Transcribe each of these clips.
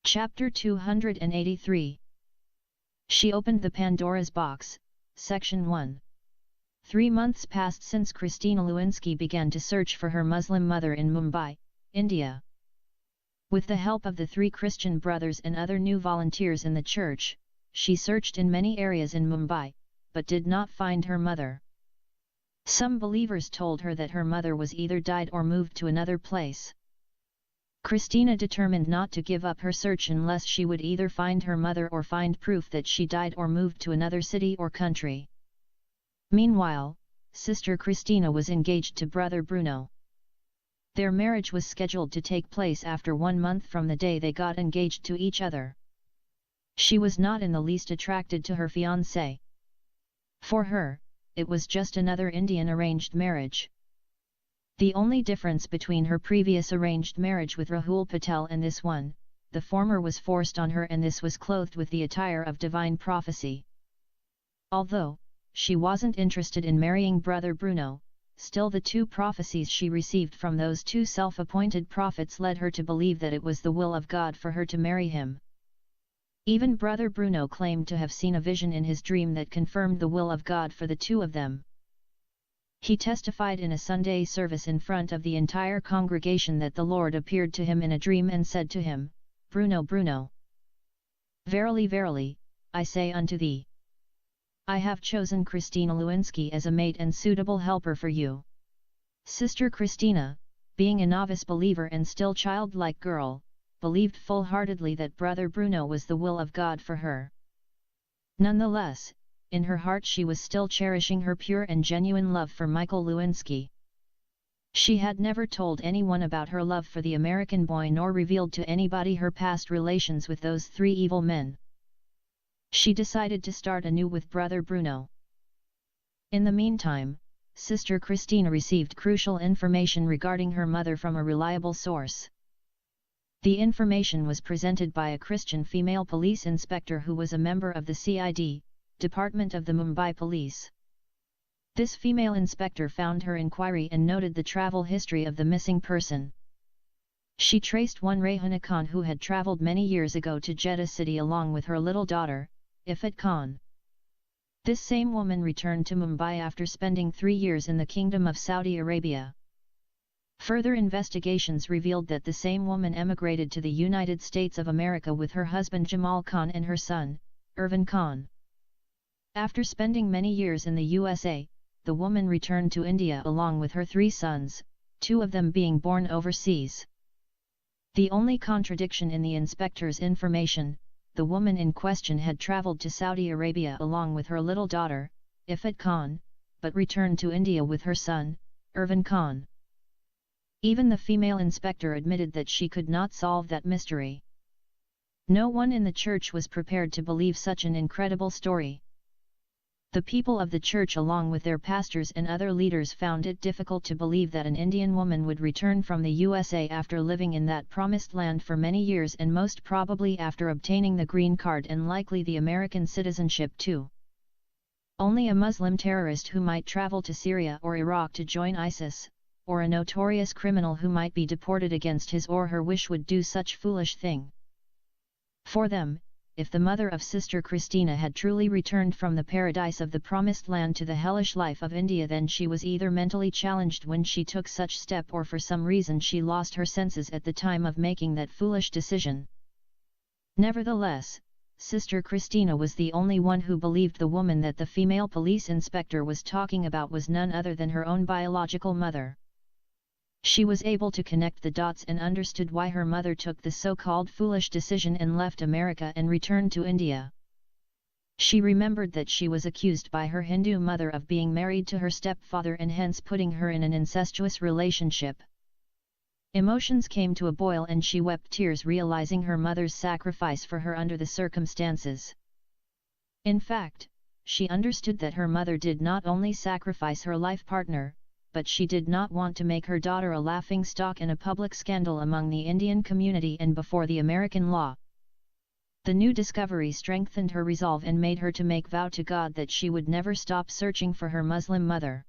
Chapter 283. She opened the Pandora's box, Section 1. 3 months passed since Christina Lewinsky began to search for her Muslim mother in Mumbai, India. With the help of the 3 Christian brothers and other new volunteers in the church, she searched in many areas in Mumbai, but did not find her mother. Some believers told her that her mother was either died or moved to another place. Christina determined not to give up her search unless she would either find her mother or find proof that she died or moved to another city or country. Meanwhile, Sister Christina was engaged to Brother Bruno. Their marriage was scheduled to take place after 1 month from the day they got engaged to each other. She was not in the least attracted to her fiancé. For her, it was just another Indian arranged marriage. The only difference between her previous arranged marriage with Rahul Patel and this one, the former was forced on her and this was clothed with the attire of divine prophecy. Although, she wasn't interested in marrying Brother Bruno, still the 2 prophecies she received from those 2 self-appointed prophets led her to believe that it was the will of God for her to marry him. Even Brother Bruno claimed to have seen a vision in his dream that confirmed the will of God for the 2 of them. He testified in a Sunday service in front of the entire congregation that the Lord appeared to him in a dream and said to him, "Bruno, Bruno, verily, verily, I say unto thee, I have chosen Christina Lewinsky as a mate and suitable helper for you." Sister Christina, being a novice believer and still childlike girl, believed full-heartedly that Brother Bruno was the will of God for her. Nonetheless, in her heart she was still cherishing her pure and genuine love for Michael Lewinsky. She had never told anyone about her love for the American boy nor revealed to anybody her past relations with those 3 evil men. She decided to start anew with Brother Bruno. In the meantime, Sister Christina received crucial information regarding her mother from a reliable source. The information was presented by a Christian female police inspector who was a member of the CID, Department of the Mumbai Police. This female inspector found her inquiry and noted the travel history of the missing person. She traced one Rehana Khan who had travelled many years ago to Jeddah city along with her little daughter, Ifat Khan. This same woman returned to Mumbai after spending 3 years in the Kingdom of Saudi Arabia. Further investigations revealed that the same woman emigrated to the United States of America with her husband Jamal Khan and her son, Irfan Khan. After spending many years in the USA, the woman returned to India along with her 3 sons, 2 of them being born overseas. The only contradiction in the inspector's information, the woman in question had travelled to Saudi Arabia along with her little daughter, Ifat Khan, but returned to India with her son, Irfan Khan. Even the female inspector admitted that she could not solve that mystery. No one in the church was prepared to believe such an incredible story. The people of the church along with their pastors and other leaders found it difficult to believe that an Indian woman would return from the USA after living in that promised land for many years and most probably after obtaining the green card and likely the American citizenship too. Only a Muslim terrorist who might travel to Syria or Iraq to join ISIS, or a notorious criminal who might be deported against his or her wish would do such foolish thing. For them, if the mother of Sister Christina had truly returned from the paradise of the promised land to the hellish life of India, then she was either mentally challenged when she took such step or for some reason she lost her senses at the time of making that foolish decision. Nevertheless, Sister Christina was the only one who believed the woman that the female police inspector was talking about was none other than her own biological mother. She was able to connect the dots and understood why her mother took the so-called foolish decision and left America and returned to India. She remembered that she was accused by her Hindu mother of being married to her stepfather and hence putting her in an incestuous relationship. Emotions came to a boil and she wept tears realizing her mother's sacrifice for her under the circumstances. In fact, she understood that her mother did not only sacrifice her life partner, but she did not want to make her daughter a laughingstock and a public scandal among the Indian community and before the American law. The new discovery strengthened her resolve and made her to make vow to God that she would never stop searching for her Muslim mother.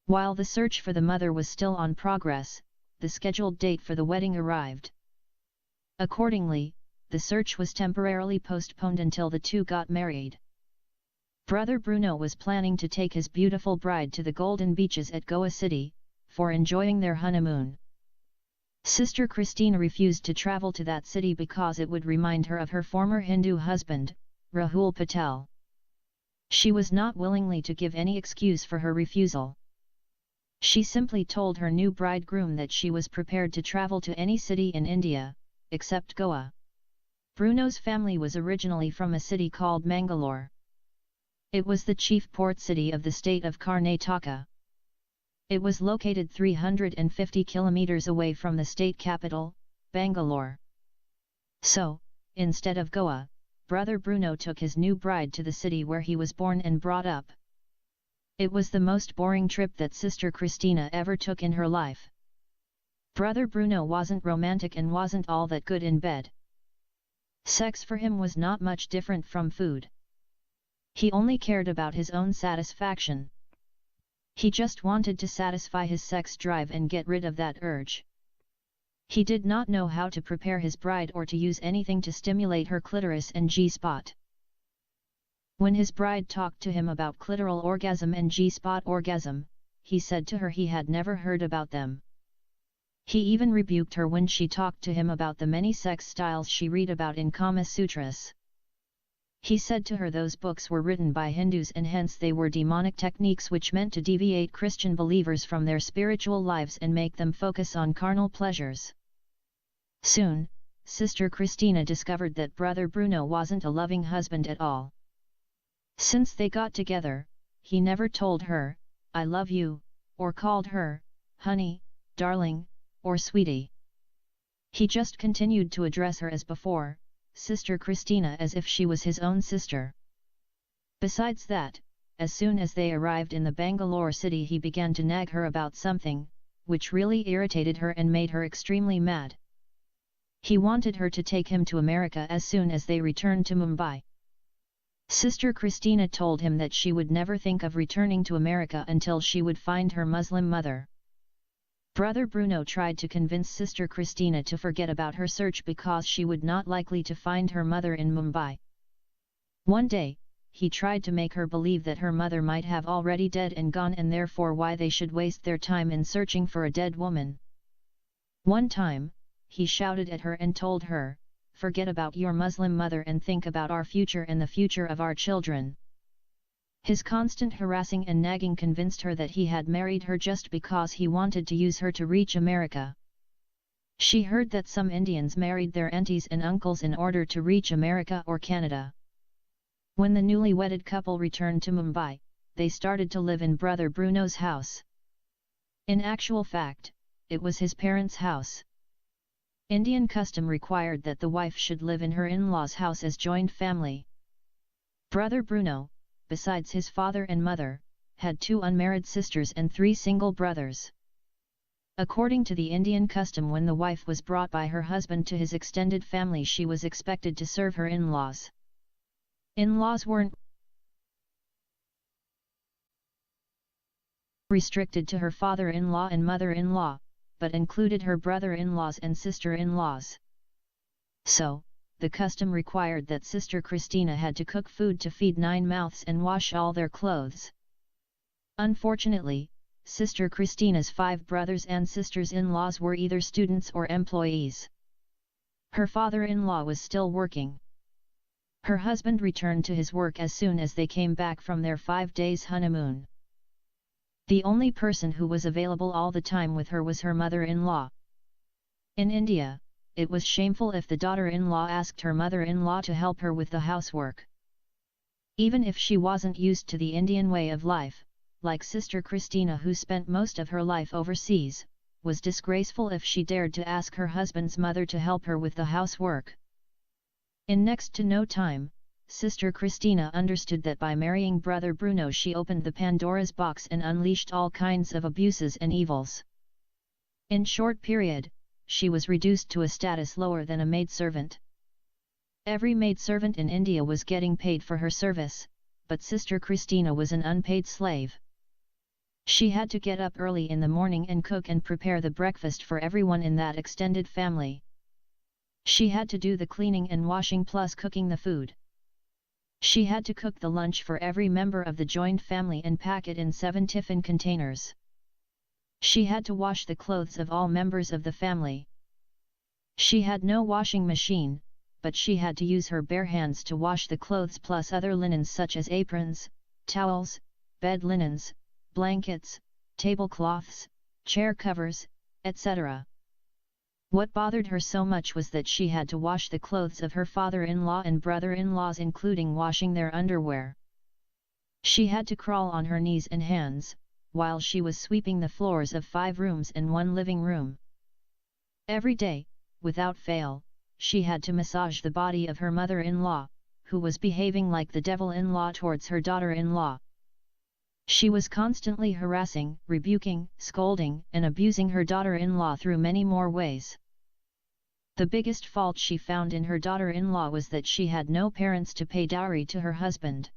While the search for the mother was still on progress, the scheduled date for the wedding arrived. Accordingly, the search was temporarily postponed until the two got married. Brother Bruno was planning to take his beautiful bride to the golden beaches at Goa City, for enjoying their honeymoon. Sister Christina refused to travel to that city because it would remind her of her former Hindu husband, Rahul Patel. She was not willingly to give any excuse for her refusal. She simply told her new bridegroom that she was prepared to travel to any city in India, except Goa. Bruno's family was originally from a city called Mangalore. It was the chief port city of the state of Karnataka. It was located 350 kilometers away from the state capital, Bangalore. So, instead of Goa, Brother Bruno took his new bride to the city where he was born and brought up. It was the most boring trip that Sister Christina ever took in her life. Brother Bruno wasn't romantic and wasn't all that good in bed. Sex for him was not much different from food. He only cared about his own satisfaction. He just wanted to satisfy his sex drive and get rid of that urge. He did not know how to prepare his bride or to use anything to stimulate her clitoris and G-spot. When his bride talked to him about clitoral orgasm and G-spot orgasm, he said to her he had never heard about them. He even rebuked her when she talked to him about the many sex styles she read about in Kama Sutras. He said to her those books were written by Hindus and hence they were demonic techniques which meant to deviate Christian believers from their spiritual lives and make them focus on carnal pleasures. Soon, Sister Christina discovered that Brother Bruno wasn't a loving husband at all. Since they got together, he never told her, "I love you," or called her, "honey," "darling," or "sweetie." He just continued to address her as before, Sister Christina, as if she was his own sister. Besides that, as soon as they arrived in the Bangalore city he began to nag her about something, which really irritated her and made her extremely mad. He wanted her to take him to America as soon as they returned to Mumbai. Sister Christina told him that she would never think of returning to America until she would find her Muslim mother. Brother Bruno tried to convince Sister Christina to forget about her search because she would not likely to find her mother in Mumbai. One day, he tried to make her believe that her mother might have already dead and gone and therefore why they should waste their time in searching for a dead woman. One time, he shouted at her and told her, "Forget about your Muslim mother and think about our future and the future of our children." His constant harassing and nagging convinced her that he had married her just because he wanted to use her to reach America. She heard that some Indians married their aunties and uncles in order to reach America or Canada. When the newly wedded couple returned to Mumbai, they started to live in Brother Bruno's house. In actual fact, it was his parents' house. Indian custom required that the wife should live in her in-laws' house as joint family. Brother Bruno, besides his father and mother, had 2 unmarried sisters and 3 single brothers. According to the Indian custom, when the wife was brought by her husband to his extended family, she was expected to serve her in-laws. In-laws weren't restricted to her father-in-law and mother-in-law, but included her brother-in-laws and sister-in-laws. So, the custom required that Sister Christina had to cook food to feed 9 mouths and wash all their clothes. Unfortunately, Sister Christina's 5 brothers and sisters-in-laws were either students or employees. Her father-in-law was still working. Her husband returned to his work as soon as they came back from their 5 days honeymoon. The only person who was available all the time with her was her mother-in-law. In India, it was shameful if the daughter-in-law asked her mother-in-law to help her with the housework. Even if she wasn't used to the Indian way of life, like Sister Christina, who spent most of her life overseas, was disgraceful if she dared to ask her husband's mother to help her with the housework. In next to no time, Sister Christina understood that by marrying Brother Bruno she opened the Pandora's box and unleashed all kinds of abuses and evils. In short period, she was reduced to a status lower than a maidservant. Every maidservant in India was getting paid for her service, but Sister Christina was an unpaid slave. She had to get up early in the morning and cook and prepare the breakfast for everyone in that extended family. She had to do the cleaning and washing plus cooking the food. She had to cook the lunch for every member of the joint family and pack it in 7 tiffin containers. She had to wash the clothes of all members of the family. She had no washing machine, but she had to use her bare hands to wash the clothes plus other linens such as aprons, towels, bed linens, blankets, tablecloths, chair covers, etc. What bothered her so much was that she had to wash the clothes of her father-in-law and brother-in-laws, including washing their underwear. She had to crawl on her knees and hands, while she was sweeping the floors of 5 rooms and 1 living room. Every day, without fail, she had to massage the body of her mother-in-law, who was behaving like the devil-in-law towards her daughter-in-law. She was constantly harassing, rebuking, scolding, and abusing her daughter-in-law through many more ways. The biggest fault she found in her daughter-in-law was that she had no parents to pay dowry to her husband.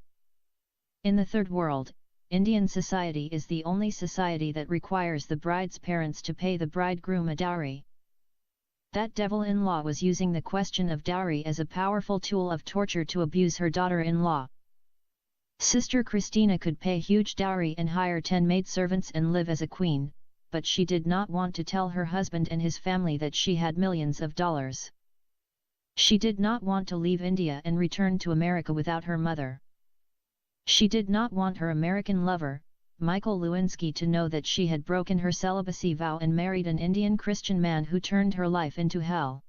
In the Third World, Indian society is the only society that requires the bride's parents to pay the bridegroom a dowry. That devil-in-law was using the question of dowry as a powerful tool of torture to abuse her daughter-in-law. Sister Christina could pay huge dowry and hire 10 maidservants and live as a queen, but she did not want to tell her husband and his family that she had millions of dollars. She did not want to leave India and return to America without her mother. She did not want her American lover, Michael Lewinsky, to know that she had broken her celibacy vow and married an Indian Christian man who turned her life into hell.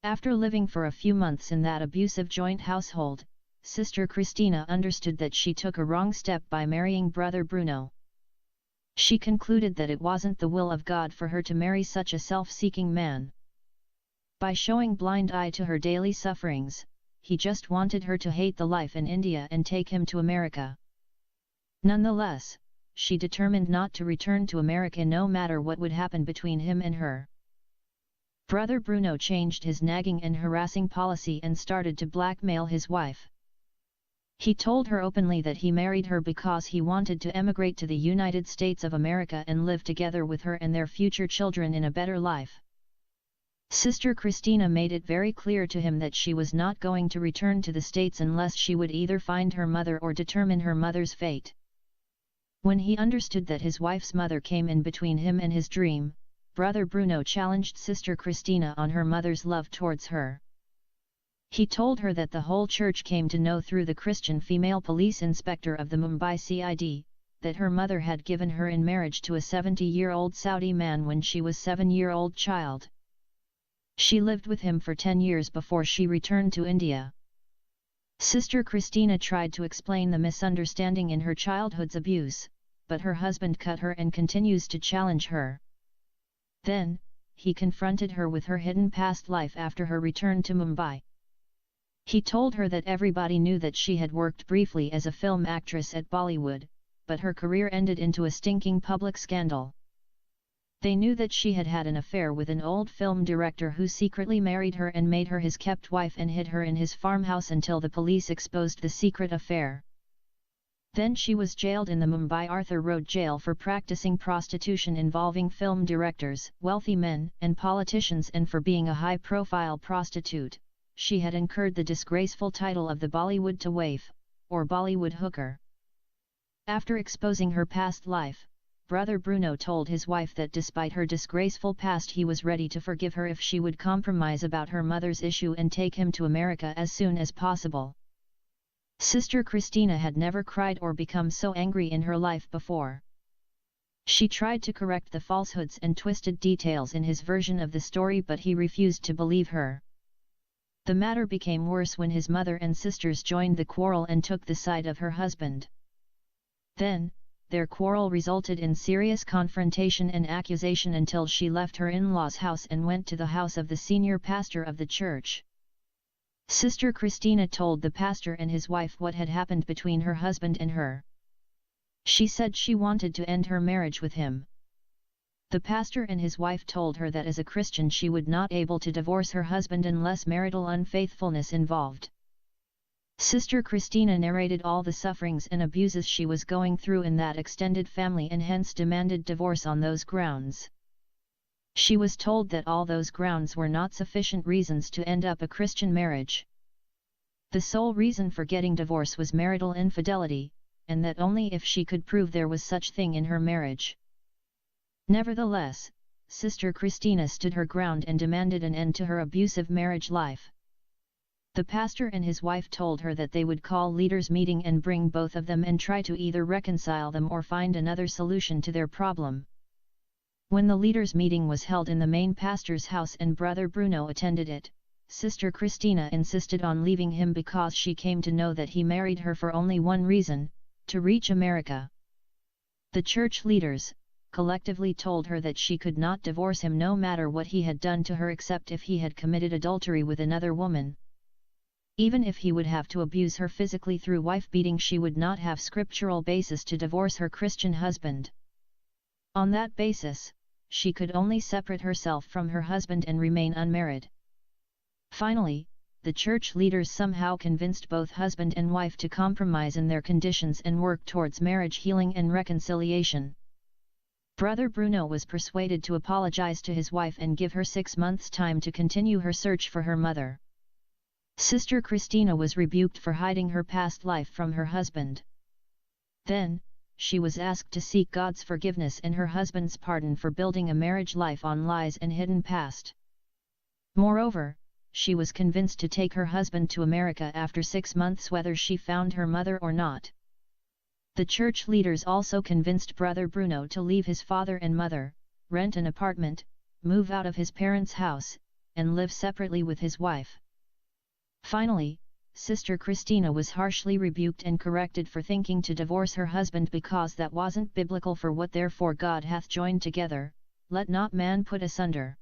After living for a few months in that abusive joint household, Sister Christina understood that she took a wrong step by marrying Brother Bruno. She concluded that it wasn't the will of God for her to marry such a self-seeking man. By showing blind eye to her daily sufferings, he just wanted her to hate the life in India and take him to America. Nonetheless, she determined not to return to America no matter what would happen between him and her. Brother Bruno changed his nagging and harassing policy and started to blackmail his wife. He told her openly that he married her because he wanted to emigrate to the United States of America and live together with her and their future children in a better life. Sister Christina made it very clear to him that she was not going to return to the States unless she would either find her mother or determine her mother's fate. When he understood that his wife's mother came in between him and his dream, Brother Bruno challenged Sister Christina on her mother's love towards her. He told her that the whole church came to know through the Christian female police inspector of the Mumbai CID, that her mother had given her in marriage to a 70-year-old Saudi man when she was a 7-year-old child. She lived with him for 10 years before she returned to India. Sister Christina tried to explain the misunderstanding in her childhood's abuse, but her husband cut her and continues to challenge her. Then, he confronted her with her hidden past life after her return to Mumbai. He told her that everybody knew that she had worked briefly as a film actress at Bollywood, but her career ended into a stinking public scandal. They knew that she had had an affair with an old film director who secretly married her and made her his kept wife and hid her in his farmhouse until the police exposed the secret affair. Then she was jailed in the Mumbai Arthur Road jail for practicing prostitution involving film directors, wealthy men, and politicians, and for being a high-profile prostitute. She had incurred the disgraceful title of the Bollywood waif, or Bollywood hooker. After exposing her past life, Brother Bruno told his wife that despite her disgraceful past he was ready to forgive her if she would compromise about her mother's issue and take him to America as soon as possible. Sister Christina had never cried or become so angry in her life before. She tried to correct the falsehoods and twisted details in his version of the story, but he refused to believe her. The matter became worse when his mother and sisters joined the quarrel and took the side of her husband. Then, their quarrel resulted in serious confrontation and accusation until she left her in-laws' house and went to the house of the senior pastor of the church. Sister Christina told the pastor and his wife what had happened between her husband and her. She said she wanted to end her marriage with him. The pastor and his wife told her that as a Christian she would not be able to divorce her husband unless marital unfaithfulness involved. Sister Christina narrated all the sufferings and abuses she was going through in that extended family and hence demanded divorce on those grounds. She was told that all those grounds were not sufficient reasons to end up a Christian marriage. The sole reason for getting divorce was marital infidelity, and that only if she could prove there was such thing in her marriage. Nevertheless, Sister Christina stood her ground and demanded an end to her abusive marriage life. The pastor and his wife told her that they would call leaders' meeting and bring both of them and try to either reconcile them or find another solution to their problem. When the leaders' meeting was held in the main pastor's house and Brother Bruno attended it, Sister Christina insisted on leaving him because she came to know that he married her for only one reason, to reach America. The church leaders, collectively told her that she could not divorce him no matter what he had done to her except if he had committed adultery with another woman. Even if he would have to abuse her physically through wife-beating, she would not have scriptural basis to divorce her Christian husband. On that basis, she could only separate herself from her husband and remain unmarried. Finally, the church leaders somehow convinced both husband and wife to compromise in their conditions and work towards marriage healing and reconciliation. Brother Bruno was persuaded to apologize to his wife and give her 6 months' time to continue her search for her mother. Sister Christina was rebuked for hiding her past life from her husband. Then, she was asked to seek God's forgiveness and her husband's pardon for building a marriage life on lies and hidden past. Moreover, she was convinced to take her husband to America after 6 months whether she found her mother or not. The church leaders also convinced Brother Bruno to leave his father and mother, rent an apartment, move out of his parents' house, and live separately with his wife. Finally, Sister Christina was harshly rebuked and corrected for thinking to divorce her husband because that wasn't biblical, for what therefore God hath joined together, let not man put asunder.